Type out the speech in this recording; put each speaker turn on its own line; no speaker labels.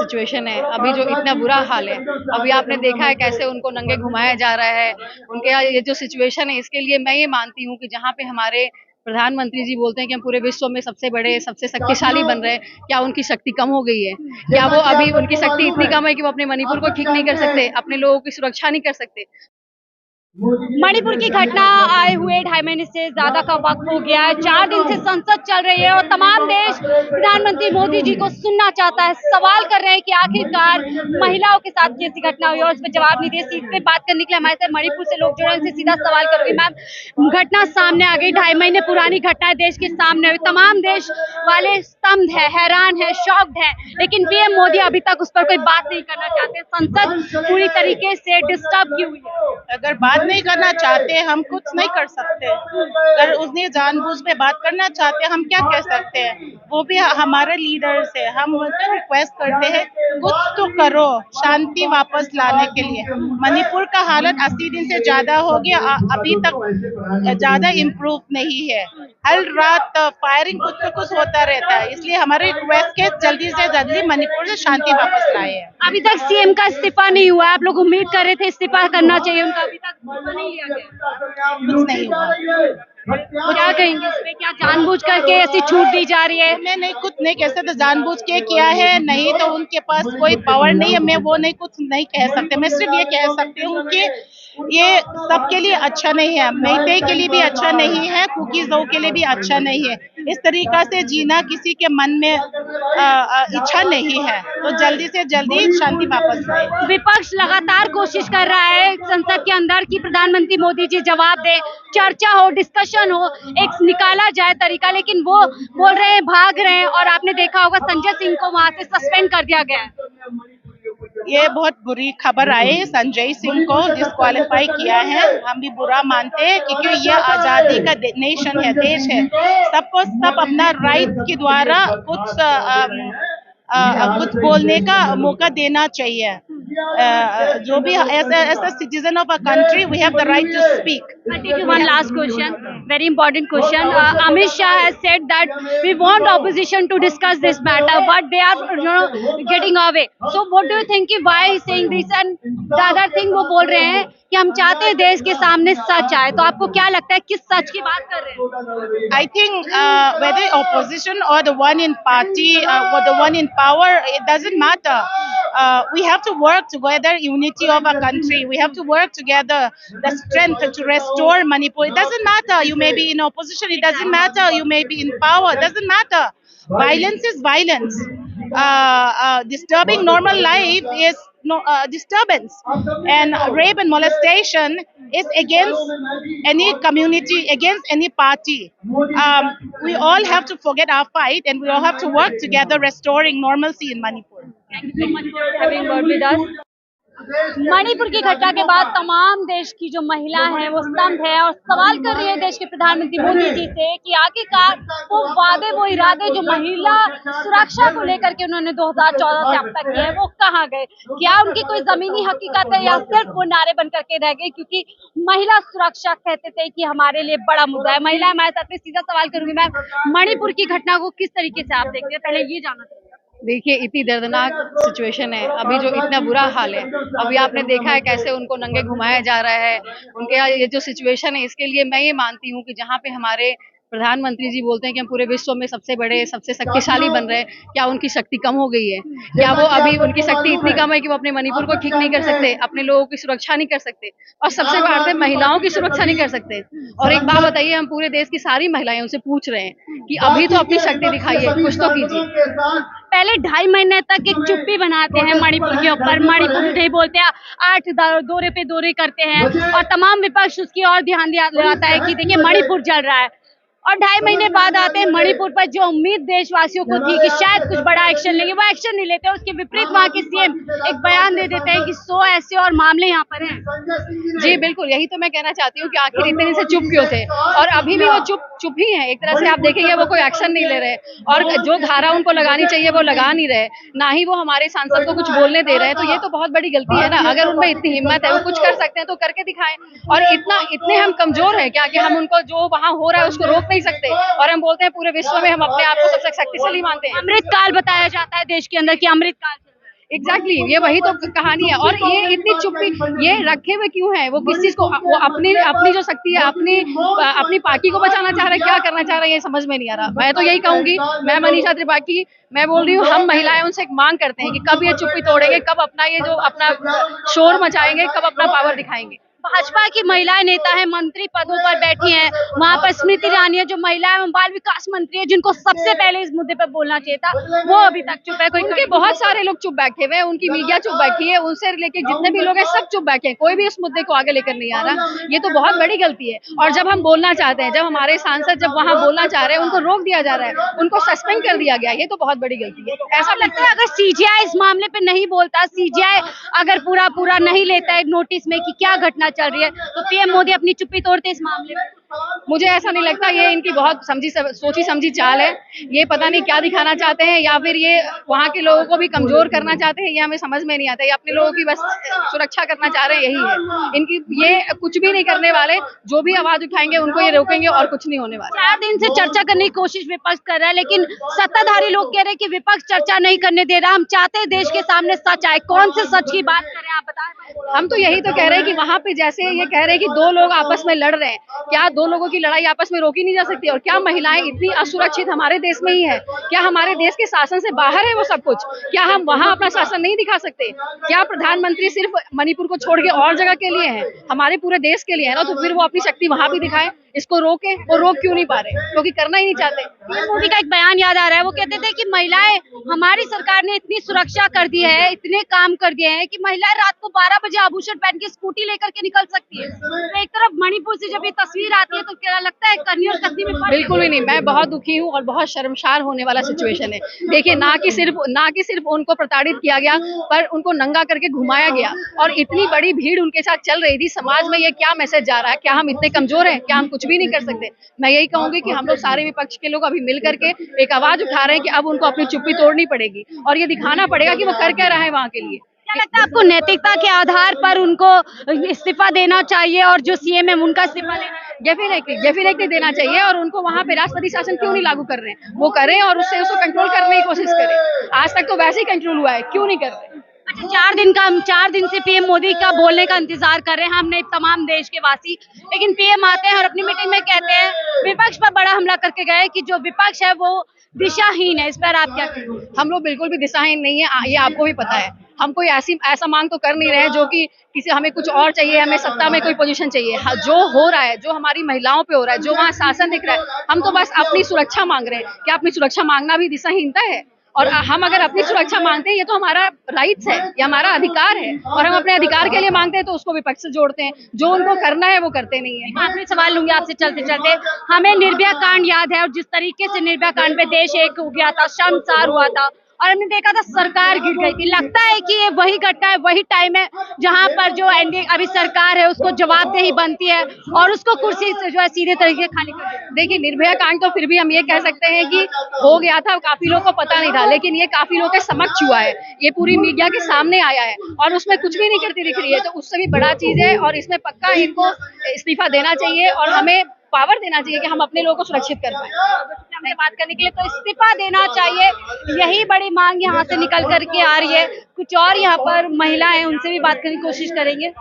Situation है, अभी जो इतना बुरा हाल है, अभी आपने देखा है कैसे उनको नंगे घुमाया जा रहा है। उनके यहाँ ये जो सिचुएशन है, इसके लिए मैं ये मानती हूँ कि जहाँ पे हमारे प्रधानमंत्री जी बोलते हैं कि हम पूरे विश्व में सबसे बड़े, सबसे शक्तिशाली बन रहे हैं, क्या उनकी शक्ति कम हो गई है? क्या वो अभी उनकी शक्ति इतनी कम है कि वो अपने मणिपुर को ठीक नहीं कर सकते, अपने लोगों की सुरक्षा नहीं कर सकते?
मणिपुर की घटना आए हुए 2.5 महीने से ज्यादा का वक्त हो गया है। 4 दिन से संसद चल रही है और तमाम देश प्रधानमंत्री मोदी जी को सुनना चाहता है, सवाल कर रहे हैं कि आखिरकार महिलाओं के साथ कैसी घटना हुई और उस पर जवाब नहीं दे। इस पे बात करने के लिए हमारे साथ मणिपुर से लोग जुड़े हैं, उनसे सीधा सवाल करूंगी। मैम, घटना सामने आ गई, 2.5 महीने पुरानी घटना है, देश के सामने हुई। तमाम देश वाले स्तब्ध है, हैरान है, शॉक्ड है, लेकिन पीएम मोदी अभी तक उस पर कोई बात नहीं करना चाहते। संसद पूरी तरीके से डिस्टर्ब की हुई है।
अगर बात नहीं करना चाहते, हम कुछ नहीं कर सकते। अगर उसने जानबूझ के बात करना चाहते, हम क्या कह सकते हैं? वो भी हमारे लीडर्स है, हम उनसे रिक्वेस्ट करते हैं कुछ तो करो शांति वापस लाने के लिए। मणिपुर का हालत 80 दिन से ज्यादा हो गया, अभी तक ज्यादा इम्प्रूव नहीं है। हर रात फायरिंग कुछ तो कुछ होता रहता है, इसलिए हमारी रिक्वेस्ट है जल्दी से जल्दी मणिपुर से शांति वापस लाए।
अभी तक सीएम का इस्तीफा नहीं हुआ, आप लोग उम्मीद कर रहे थे इस्तीफा करना चाहिए उनका, अभी तक इस्तीफा नहीं लिया गया,
कुछ नहीं हुआ।
क्या कहेंगे इस पे? क्या जानबूझ करके ऐसी छूट दी जा रही है?
मैं नहीं कुछ नहीं कह सकते, जानबूझ के किया है, नहीं तो उनके पास कोई पावर नहीं है, मैं वो नहीं कुछ नहीं कह सकते। मैं सिर्फ ये कह सकती हूँ कि ये सबके लिए अच्छा नहीं है, मेइतेई के लिए भी अच्छा नहीं है, कुकीज़ों के लिए भी अच्छा नहीं है। इस तरीका से जीना किसी के मन में इच्छा नहीं है, तो जल्दी से जल्दी शांति वापस आए।
विपक्ष लगातार कोशिश कर रहा है संसद के अंदर कि प्रधानमंत्री मोदी जी जवाब दे, चर्चा हो, डिस्कशन हो, एक निकाला जाए तरीका, लेकिन वो बोल रहे हैं, भाग रहे हैं। और आपने देखा होगा संजय सिंह को वहां से सस्पेंड कर दिया गया है।
ये बहुत बुरी खबर आई, संजय सिंह को डिस्क्वालीफाई किया है। हम भी बुरा मानते हैं क्योंकि ये आजादी का नेशन है, देश है, सबको सब अपना राइट के द्वारा कुछ बोलने का मौका देना चाहिए। जो भी ऐसा citizen of a country, we have the right to speak.
I take one last question, very important question. Amit Shah has said that we want opposition to discuss this matter, but they are getting away. So what do you think? Why he is saying this? And the other thing वो बोल रहे हैं कि हम चाहते हैं देश के सामने सच आए। तो आपको क्या लगता है किस सच की बात कर रहे हैं?
I think whether opposition or the one in party or the one in power, it doesn't matter. We have to work together, unity of our country. We have to work together, the strength to restore Manipur. It doesn't matter. You may be in opposition. It doesn't matter. You may be in power. It doesn't matter. Violence is violence. Disturbing normal life is disturbance, and rape and molestation is against any community, against any party. We all have to forget our fight, and we all have to work together, restoring normalcy in Manipur.
Thank you so much for having word with us. Manipur की घटना के बाद तमाम देश की जो महिला है वो स्तब्ध है और सवाल कर रही है देश के प्रधानमंत्री मोदी जी से कि आखिरकार वो वादे, वो इरादे जो महिला सुरक्षा को लेकर के उन्होंने 2014 से अब तक किए, वो कहाँ गए? क्या उनकी कोई जमीनी हकीकत है या सिर्फ वो नारे बन करके रह गए? क्योंकि महिला सुरक्षा कहते थे कि हमारे लिए बड़ा मुद्दा है। महिला हमारे साथ में, सीधा सवाल करूंगी मैम, मणिपुर की घटना को किस तरीके से आप देखते हैं, पहले ये जानना चाहिए।
देखिए, इतनी दर्दनाक सिचुएशन है, अभी जो इतना बुरा हाल है, अभी आपने देखा है कैसे उनको नंगे घुमाया जा रहा है। उनके यहाँ ये जो सिचुएशन है, इसके लिए मैं ये मानती हूँ कि जहाँ पे हमारे प्रधानमंत्री जी बोलते हैं कि हम पूरे विश्व में सबसे बड़े, सबसे शक्तिशाली बन रहे हैं, क्या उनकी शक्ति कम हो गई है? क्या वो अभी उनकी शक्ति इतनी कम है कि वो अपने मणिपुर को ठीक नहीं कर सकते, अपने लोगों की सुरक्षा नहीं कर सकते, और सबसे बढ़कर महिलाओं की सुरक्षा नहीं कर सकते? और एक बात बताइए, हम पूरे देश की सारी महिलाएं उनसे पूछ रहे हैं कि अभी तो अपनी शक्ति दिखाइए, कुछ तो कीजिए।
पहले 2.5 महीने तक एक चुप्पी बनाते हैं मणिपुर के ऊपर, मणिपुर नहीं बोलते, 8 दौरे पे दौरे करते हैं और तमाम विपक्ष उसकी और ध्यान दिलाता है कि देखिए मणिपुर जल रहा है। और 2.5 महीने बाद आते हैं मणिपुर पर जो उम्मीद देशवासियों को थी कि शायद कुछ बड़ा एक्शन लेंगे, वो एक्शन नहीं लेते। उसके विपरीत वहाँ के सीएम एक बयान दे देते हैं कि 100 ऐसे और मामले यहाँ पर हैं।
जी बिल्कुल, यही तो मैं कहना चाहती हूँ कि आखिर इतने दिन से चुप क्यों थे, और अभी भी वो चुप ही हैं। एक तरह से आप देखेंगे वो कोई एक्शन नहीं ले रहे, और जो धारा उनको लगानी चाहिए वो लगा नहीं रहे, ना ही वो हमारे सांसद को कुछ बोलने दे रहे हैं। तो ये तो बहुत बड़ी गलती है ना। अगर उनमें इतनी हिम्मत है, वो कुछ कर सकते हैं तो करके दिखाएं। और इतने हम कमजोर हैं क्या कि हम उनको जो वहाँ हो रहा है उसको रोक नहीं सकते, और हम बोलते हैं पूरे विश्व में हम अपने आप को सबसे शक्तिशाली मानते हैं।
अमृतकाल बताया जाता है देश के अंदर कि अमृतकाल,
एग्जैक्टली ये वही तो कहानी है। और ये इतनी चुप्पी ये रखे हुए क्यों है? वो किस चीज को, वो अपनी अपनी जो शक्ति है, अपनी पार्टी को बचाना चाह रहे हैं, क्या करना चाह रहे हैं, ये समझ में नहीं आ रहा। मैं तो यही कहूंगी, मैं मनीषा त्रिपाठी, मैं बोल रही हूँ, हम महिलाएं उनसे एक मांग करते हैं कि कब ये चुप्पी तोड़ेंगे, कब अपना ये जो अपना शोर मचाएंगे, कब अपना पावर दिखाएंगे।
भाजपा की महिला नेता है, मंत्री पदों पर बैठी हैं, वहाँ पर स्मृति ईरानी है जो महिला एवं बाल विकास मंत्री है, जिनको सबसे पहले इस मुद्दे पर बोलना चाहिए था, वो अभी तक चुप है।
उनके बहुत सारे लोग चुप बैठे हुए हैं, उनकी मीडिया चुप बैठी है, उनसे लेके जितने भी लोग हैं सब चुप बैठे हैं, कोई भी इस मुद्दे को आगे लेकर नहीं आ रहा। ये तो बहुत बड़ी गलती है। और जब हम बोलना चाहते हैं, जब हमारे सांसद जब वहाँ बोलना चाह रहे हैं, उनको रोक दिया जा रहा है, उनको सस्पेंड कर दिया गया, ये तो बहुत बड़ी गलती है।
ऐसा लगता है अगर सीजीआई इस मामले पे नहीं बोलता, सीजीआई अगर पूरा नहीं लेता है नोटिस में कि क्या घटना चल रही है, तो पीएम मोदी अपनी चुप्पी तोड़ते इस मामले में।
मुझे ऐसा नहीं लगता, ये इनकी बहुत सोची समझी चाल है। ये पता नहीं क्या दिखाना चाहते हैं, या फिर ये वहाँ के लोगों को भी कमजोर करना चाहते हैं, ये हमें समझ में नहीं आता। ये अपने लोगों की बस सुरक्षा करना चाह रहे हैं, यही है इनकी। ये कुछ भी नहीं करने वाले, जो भी आवाज उठाएंगे उनको ये रोकेंगे और कुछ नहीं होने वाला।
4 दिन से चर्चा करने की कोशिश विपक्ष कर रहा है, लेकिन सत्ताधारी लोग कह रहे हैं कि विपक्ष चर्चा नहीं करने दे रहा। हम चाहते हैं देश के सामने सच आए। कौन से सच की बात करें, आप बताएं।
हम तो यही तो कह रहे हैं कि वहाँ पे जैसे ये कह रहे हैं कि दो लोग आपस में लड़ रहे हैं, क्या दो लोगों की लड़ाई आपस में रोकी नहीं जा सकती? और क्या महिलाएं इतनी असुरक्षित हमारे देश में ही है? क्या हमारे देश के शासन से बाहर है वो सब कुछ? क्या हम वहाँ अपना शासन नहीं दिखा सकते? क्या प्रधानमंत्री सिर्फ मणिपुर को छोड़ के और जगह के लिए है? हमारे पूरे देश के लिए है ना, तो फिर वो अपनी शक्ति वहाँ भी दिखाए। इसको रोके, वो रोक क्यों नहीं पा रहे? क्योंकि करना ही नहीं चाहते।
पीएम मोदी का एक बयान याद आ रहा है, वो कहते थे कि महिलाएं, हमारी सरकार ने इतनी सुरक्षा कर दी है, इतने काम कर दिए हैं कि महिलाएं रात को 12 बजे आभूषण पहन के स्कूटी लेकर के निकल सकती है। तो एक तरफ मणिपुर से जब ये तस्वीर आती है तो क्या लगता है कन्नी और कतनी में फर्क?
बिल्कुल भी नहीं, मैं बहुत दुखी हूँ और बहुत शर्मसार होने वाला सिचुएशन है। देखिए, ना कि सिर्फ उनको प्रताड़ित किया गया, पर उनको नंगा करके घुमाया गया, और इतनी बड़ी भीड़ उनके साथ चल रही थी। समाज में ये क्या मैसेज जा रहा है? क्या हम इतने कमजोर हैं? क्या हम कुछ भी नहीं कर सकते? मैं यही कहूंगी कि हम लोग सारे विपक्ष के लोग अभी मिल करके एक आवाज उठा रहे हैं कि अब उनको अपनी चुप्पी तोड़नी पड़ेगी, और ये दिखाना पड़ेगा कि वो कर क्या रहे हैं वहाँ के लिए।
क्या लगता है आपको, नैतिकता के आधार पर उनको इस्तीफा देना चाहिए और जो सीएम है उनका इस्तीफा
डेफिनेटली देना चाहिए, और उनको वहाँ पे राष्ट्रपति शासन क्यों नहीं लागू कर रहे हैं? वो करें और उससे उसको कंट्रोल करने की कोशिश करें। आज तक तो वैसे ही कंट्रोल हुआ है, क्यों नहीं कर रहे?
अच्छा, 4 दिन से पीएम मोदी का बोलने का इंतजार कर रहे हैं हमने तमाम देश के वासी, लेकिन पीएम आते हैं और अपनी मीटिंग में कहते हैं, विपक्ष पर बड़ा हमला करके गए कि जो विपक्ष है वो दिशाहीन है। इस पर आप क्या कहेंगे?
हम लोग बिल्कुल भी दिशाहीन नहीं है, ये आपको भी पता है। हम कोई ऐसा मांग तो कर नहीं रहे हैं जो कि किसी हमें कुछ और चाहिए, हमें सत्ता में कोई पोजीशन चाहिए। हाँ, जो हो रहा है, जो हमारी महिलाओं पे हो रहा है, जो वहाँ शासन दिख रहा है, हम तो बस अपनी सुरक्षा मांग रहे हैं। क्या अपनी सुरक्षा मांगना भी दिशाहीनता है? और हम अगर अपनी सुरक्षा मांगते हैं, ये तो हमारा राइट्स है, ये हमारा अधिकार है, और हम अपने अधिकार के लिए मांगते हैं, तो उसको विपक्ष से जोड़ते हैं। जो उनको करना है वो करते नहीं है।
आखिरी सवाल लूंगी आपसे चलते चलते, हमें निर्भया कांड याद है, और जिस तरीके से निर्भया कांड पे देश एक हो गया था, शर्मसार हुआ था, और हमने देखा था सरकार गिर गई थी। लगता है कि ये वही घटना है, वही टाइम है जहां पर जो एनडीए अभी सरकार है उसको जवाबदेही बनती है और उसको कुर्सी से जो है सीधे तरीके खाली कर देती है।
देखिए, निर्भया कांड तो फिर भी हम ये कह सकते हैं कि हो गया था, काफी लोगों को पता नहीं था, लेकिन ये काफी लोगों के समक्ष हुआ है, ये पूरी मीडिया के सामने आया है, और उसमें कुछ भी नहीं करती दिख रही है। तो उससे भी बड़ा चीज है, और इसमें पक्का इनको इस्तीफा देना चाहिए, और हमें पावर देना चाहिए कि हम अपने लोगों को सुरक्षित कर पाए।
हमसे बात करने के लिए तो इस्तीफा देना चाहिए, यही बड़ी मांग यहाँ से निकल करके आ रही है। कुछ और यहाँ पर महिला है, उनसे भी बात करने की कोशिश करेंगे।